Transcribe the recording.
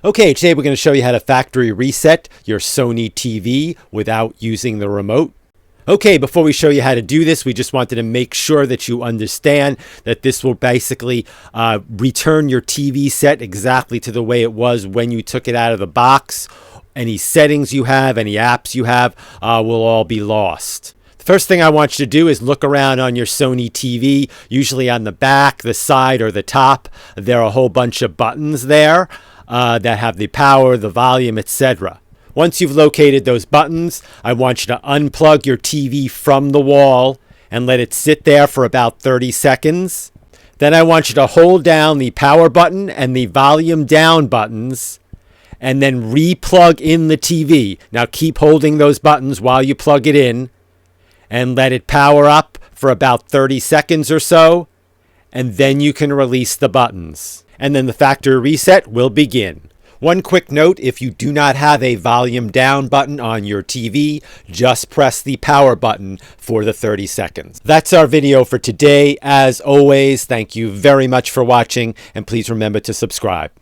Okay, today we're going to show you how to factory reset your Sony TV without using the remote. Okay, before we show you how to do this, we just wanted to make sure that you understand that this will basically return your TV set exactly to the way it was when you took it out of the box. Any settings you have, any apps you have will all be lost. The first thing I want you to do is look around on your Sony TV. Usually on the back, the side, or the top, there are a whole bunch of buttons there that have the power, the volume, etc. Once you've located those buttons, I want you to unplug your TV from the wall and let it sit there for about 30 seconds. Then I want you to hold down the power button and the volume down buttons and then re-plug in the TV. Now keep holding those buttons while you plug it in and let it power up for about 30 seconds or so, and then you can release the buttons. And then the factory reset will begin. One quick note, if you do not have a volume down button on your TV, just press the power button for the 30 seconds. That's our video for today. As always, thank you very much for watching, and please remember to subscribe.